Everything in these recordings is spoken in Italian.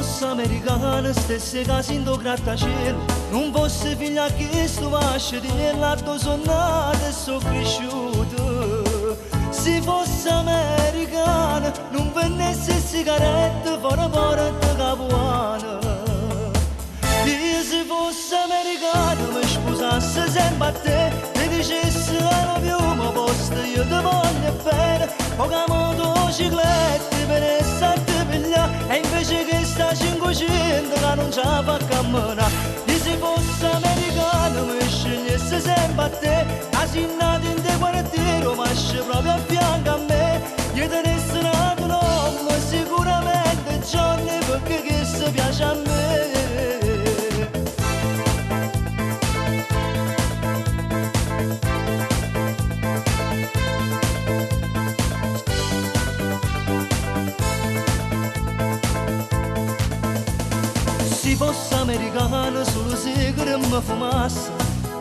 fosse americana, stesse case in do grattacielo, non fosse figlia che sto vasce di lato sono nata e sono cresciuta. Se fosse americana, non vendesse sigarette fuori porta capuana. E se fosse americana, mi sposasse sempre a te, mi dicesse I love you, ma posto io ti voglio bene, poca motocicletta per essere pigliare, e invece che sta 500 che non ce la fa camminare. E se fosse americano mi scegliesse sempre a te, casi nato in te quartiere ma esce proprio a fianco a me. Io tenesse nato un uomo sicuramente Johnny, perché che si piace a me. Se fosse americano solo se che mi fumasse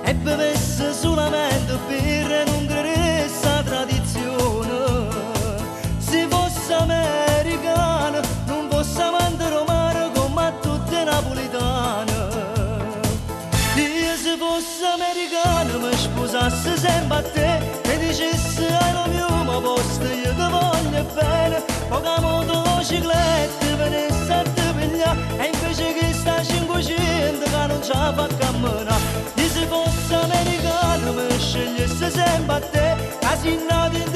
e bevesse solamente birra e non credesse a tradizione. Se fosse americano non fosse amante romano come a tutte napolitane. E se fosse americano mi sposasse sempre a te, mi dicesse I love you, ma posto io ti voglio bene, poca motocicletta venisse a te pigliare, e invece che sta 500 che non ce la fa camminare. E se fosse americano mi scegliesse sempre a te, casi nato in